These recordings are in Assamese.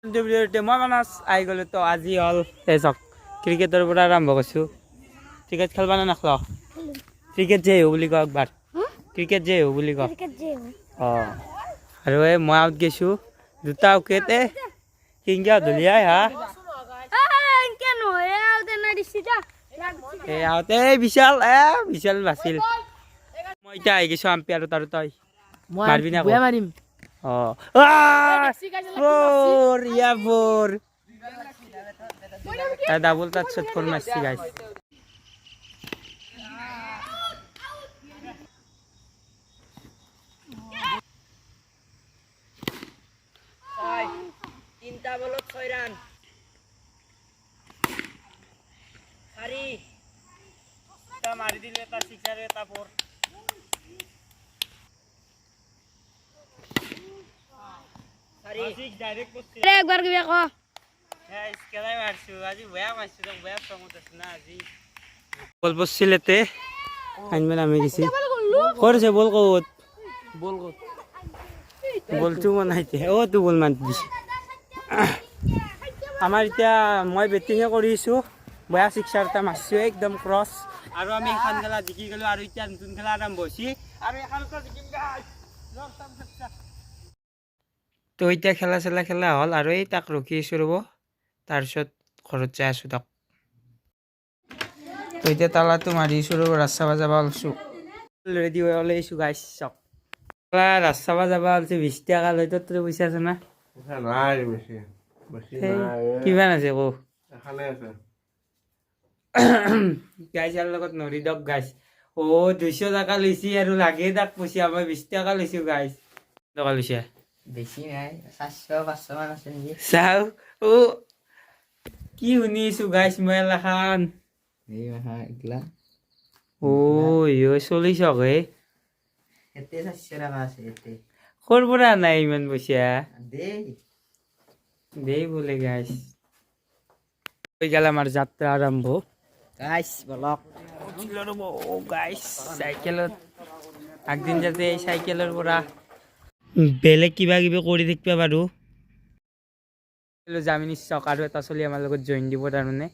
মই মানাছ আহি গ'লো তো আজি হ'ল এই চাওক ক্ৰিকেটৰ পৰা আৰম্ভ কৰিছোঁ ক্ৰিকেট খেলবা নে নাখল ক্ৰিকেট যে বুলি কওঁ একবাৰ ক্ৰিকেট যে বুলি কওঁ অঁ আৰু এই মই আউট গৈছোঁ দুটা উইকেট কিংকা ধুলিয়াই হা এই আউট বিশাল বিশাল বাছিল মই এতিয়া আহি গৈছোঁ আম্পায়াৰ আৰু তই মাৰিবি না মাৰিম Oh, four, yeah, four. Double touch shot for Messi, guys. Tinta bolot 6 run. Hari. Kita mari dile eta 6 আৰু eta 4. একবাৰ কিবা ক স্কেলাই মাৰছো আজি বেয়া মাৰছো তো বেয়া সমত আছে না আজি বল বসছিলেতে আনবে নামে গেছি করছে বল কত বলছো মনাইতে ও তু বল মান দিছি আমাৰ এতিয়া মই বেটিংে কৰিছো বেয়া সিক্সাৰটা মাৰছো একদম ক্ৰস আৰু আমি এখন খেলা জিকি গলো আৰু এতিয়া নতুন খেলা আৰম্ভ হৈছি আৰু এখন জিকিম গাইস তো এতিয়া খেলা হ'ল আৰু এই তাক ৰখি আছোঁ ৰ'ব তাৰপিছত ঘৰত যাই আছোঁ তাক তো এতিয়া তালাটো মাৰিছোঁ ৰ'ব ৰাস্তাবা যাবা ওলছোঁ ৰেডি হৈ ওলাইছোঁ গাইছ চাওক ৰাস্তাবা যাবা ওলছোঁ 20 টকা লৈ তোৰ পইচা আছে না কিমান আছে কৌ গাইছ ইয়াৰ লগত নৰি দক গাইছ 200 টকা লৈছি আৰু লাগে তাক পইচা মই 20 টকা লৈছোঁ গাইছ টকা লৈছে বেছি নাই 400-500 মান আছে নেকি চাও কি শুনিছো গাইছ মই লাখান এই মাহা একলা ইয়ো 40 হে এতে 400 টাকা আছে এতে কোৰ পৰা নাই ইমান পইচা দেই বলে গাইছ হৈ গেল আমাৰ যাত্ৰা আৰম্ভ গাইছ বলক গাইছ সাইকেলত একদিন যাতে এই সাইকেলৰ পৰা বেলেগ কিবা কিবি কৰি থাকিবা বাৰু জামিনী চক আৰু এটা চলি আমাৰ লগত জইন দিব তাৰমানে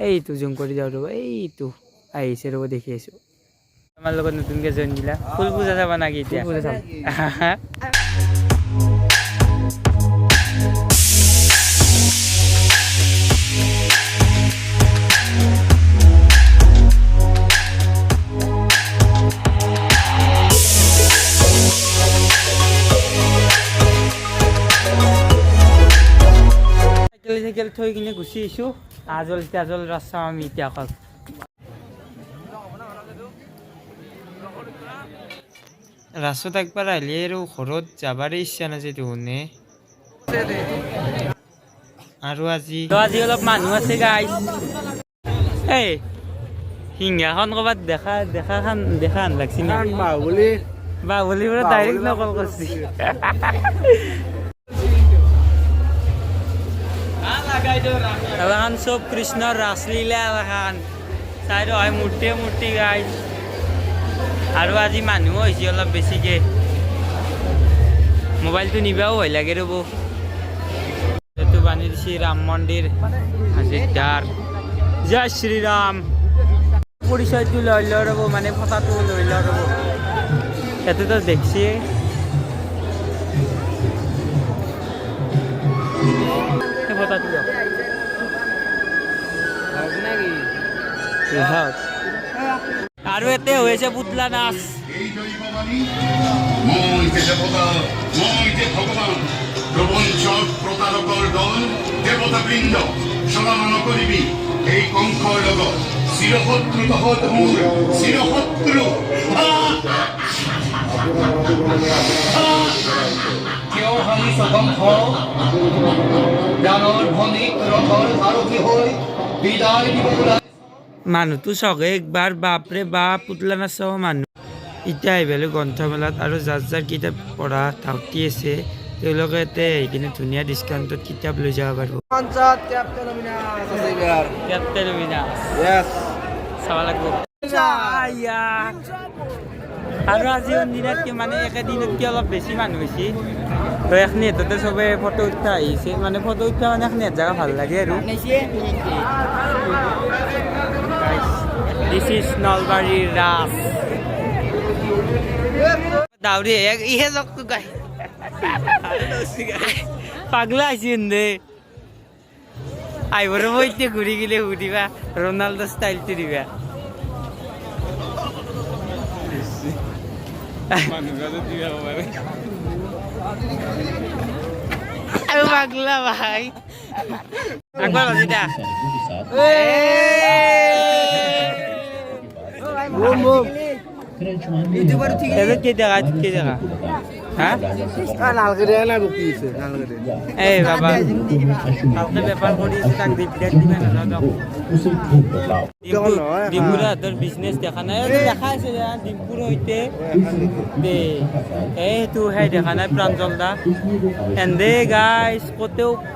এইটো জুম কৰি যাওঁ ৰ'ব এইটো আহিছে ৰ'ব দেখি আছোঁ আমাৰ লগত নতুনকৈ জইন দিলা ফুল পূজা যাবা নাকি এতিয়া চাইকেল থৈ কিনে গুচি আহিছোঁ আজল তাজল ৰাস্তা আমি এতিয়া অকল ৰাস্তাত একবাৰ আহিলে আৰু ঘৰত যাবাৰে ইচ্ছা নাযায় শুনে আৰু আজি অলপ মানুহ আছে গাইছ এই সিংহাখন ক'ৰবাত দেখা লাগছি না বাহুলি পৰা ডাইৰেক্ট নকল কৰিছি এলাখান সব কৃষ্ণৰ ৰাসলীলা এলাখান চাই হয় মূৰ্তি গাইছ আৰু আজি মানুহ হৈছে অলপ বেছিকৈ মোবাইলটো নিবাও ভয় লাগে ৰ'ব এইটো বানি দিছে ৰাম মন্দিৰ অযোধ্যাৰ জয় শ্ৰীৰাম পৰিচয়টো লৈ লওঁ ৰ'ব মানে ফটাটো লৈ লওঁ ৰ'ব ইয়াতেতো দেখছি ফটাটো লওঁ আৰু এতে হৈছে পুতলা নাচ প্রবঞ্চক প্রতারকর দল দেবতাবৃন্দ সমামান করিবি এই কঙ্কর লগত চিরশত্রু তহত মূর চিরশত্রু কেউ হানি সবংশ জানৰ ভনিক ৰথৰ সাৰথি হৈ বিদায় দিব মানুহটো চকে একবাৰ বাপৰে বাপ পুতলা নাচাব মানুহ এতিয়া আহিবলৈ গ্ৰন্থমেলাত আৰু যাৰ কিতাপ পঢ়া ধাউতি আছে তেওঁলোকে ইয়াতে আহি কিনে ধুনীয়া ডিছকাউণ্টত কিতাপ লৈ যাব পাৰিব চাব লাগিব আৰু আজি দিনতকৈ মানে একেদিনতকৈ অলপ বেছি মানুহ হৈছে তো এখনি সিহঁতে চবে ফটো উঠা আহিছে মানে ফটো উঠা মানে এখনি জেগা ভাল লাগে আৰু দিছ ইজ নলবাৰীৰ ৰাস দাউৰি ইহে জকটো গাই পাগলা আহিছে দে আহিব ৰ'ব এতিয়া ঘূৰি গ'লে সুধিবা ৰনাল্ডো ষ্টাইলটো দিবা আৰু পাগলা ভাই একবাৰ বাজিটা কেই টাকা হা এই বাবা আপনি ব্যাপাৰ কৰিয়েছে তাক ডিম্পুৰা হাতৰ বিজনেছ দেখা নাই দেখা আছে ডিম্পুৰ সৈতে দে এইটো সেই দেখা নাই প্ৰাঞ্জল দা এন্দে গাইছ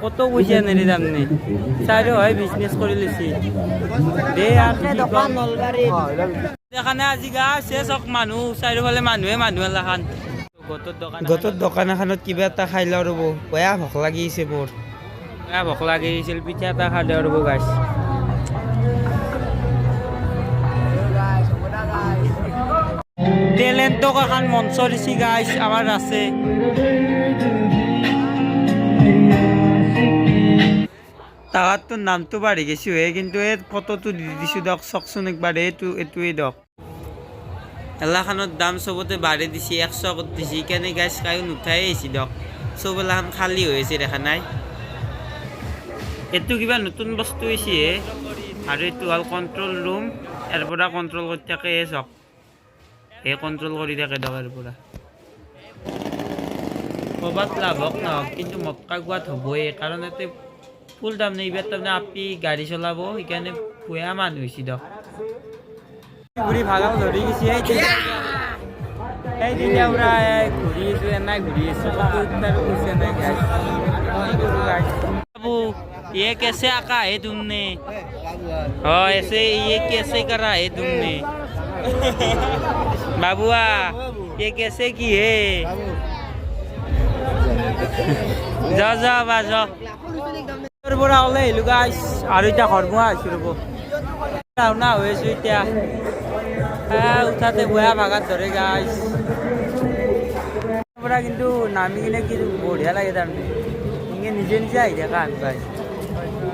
কত পইচা নেৰে তাৰমানে চাইৰো হয় বিজনেছ কৰি লৈছি দে দোকান নলবাৰী দেখা নাই আজি গাছ চক মানুহ চাৰিওফালে মানুহে লাখান গতৰ দোকান এখনত কিবা এটা খাই লওঁ ৰ'ব বেয়া ভোক লাগিছে মোৰ বেয়া ভোক লাগিছিল পিঠা এটা খাই লওঁ ৰ'ব গাইছ টেলেণ্টক এখন মঞ্চ দিছি গাইছ আমাৰ আছে তাহাঁতৰ নামটো বাঢ়ি গৈছোঁ হে কিন্তু এই ফটোটো দি দিছোঁ দিয়ক চাওকচোন একবাৰ এইটোৱেই দিয়ক এলাখানৰ দাম চবতে বাঢ়ি দিছে 100 কৰি দিছে সেইকাৰণে গাইছ কায়ো নুঠাই আহিছে দিয়ক চব এলাখান খালী হৈ আছে দেখা নাই এইটো কিবা নতুন বস্তু হৈছে আৰু এইটো হ'ল কণ্ট্ৰল ৰুম ইয়াৰ পৰা কণ্ট্ৰল কৰি থাকে চাওক এই কণ্ট্ৰল কৰি থাকে দিয়ক ইয়াৰ পৰা ক'ৰবাত লাভ হওক নহওক কিন্তু মক্কা গোৱাত হ'বই কাৰণ ইয়াতে ফুল তাৰমানে এইবাৰ তাৰমানে আপি গাড়ী চলাব সেইকাৰণে পুয়া মানুহ হৈছে দিয়ক ঘূৰি ভাগাও ধৰি গৈছে এই তেতিয়া পুৰা ঘূৰি আছো এনাই ঘূৰি আছো बाबू ये कैसे आका है तुमने हाँ ऐसे ये कैसे करा है तुमने बाबुआ ये कैसे की है जा जा बाजा পৰা ওলাই আহিলোঁ গাইছ আৰু এতিয়া ঘৰমুৱা আহিছোঁ ৰ'ব ৰাওনা হৈ আছোঁ এতিয়া উঠাতে বেয়া ভাগাত ধৰে গাইছ পৰা কিন্তু নামি কিনে কি বঢ়িয়া লাগে তাৰমানে ইங்கே নিজে আহি থাকে আন গাইছ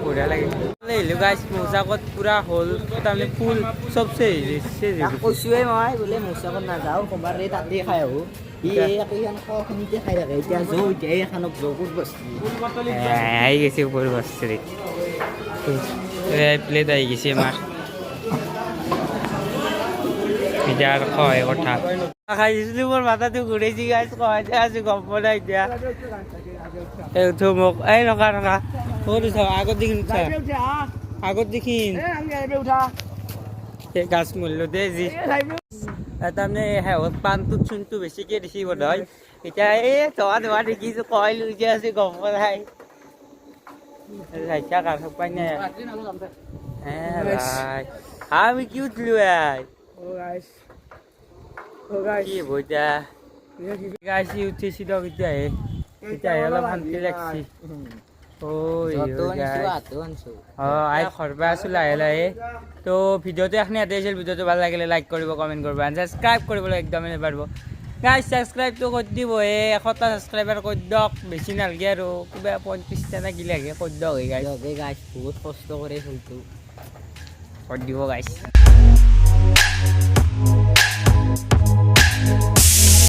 বঢ়িয়া লাগে আহিলোঁ গাইছ মৌচাকত পূৰা হ'ল তাৰমানে ফুল চব কৈছোঁৱে মই বোলে মৌচাকত নাযাওঁ ক'ৰবাত তাতেই খাই আহোঁ আহি গেছে উপর বস্ত্রে প্লেট আহি গেছে আমার এটা আর কয় কথা খাই দিছিলো মোর মাথাটো ঘুরেছি গাছ কয়তে আছো গম পোৱা নাই এতিয়া এই উঠো মোক এই ৰখা ক'ত উঠা আগত দেখিন উঠা আগত দেখিন গাছ মূল্য দে যি তাৰমানে শেহত পাণটোত চূণটো বেছিকৈ দিছি বোধ হয় এতিয়া এই ধোৱা দেখিছোঁ কয় লৈ যে আছে গম পোৱা নাই চাইছা কাঠ পাই নাই আমি কি উঠলো কি বইতা গাইছি উঠিছি দিয়ক এতিয়াহে অলপ শান্তি লাগছি ঘৰবা আছোঁ লাহে লাহে তো ভিডিঅ'টো এখনি ইয়াতে আছিল ভিডিঅ'টো ভাল লাগিলে লাইক কৰিব কমেণ্ট কৰিব ছাবস্ক্ৰাইব কৰিবলৈ একদমেই নাপাৰিব গাইজ ছাবস্ক্ৰাইবটো কৰি দিব 100টা ছাবস্ক্ৰাইবাৰ কৰি দিয়ক বেছি নালাগে আৰু কিবা 35টা নে কি লাগে কৰি দিয়ক গাইজ বহুত কষ্ট কৰে ফুলটো কৰি দিব গাইজ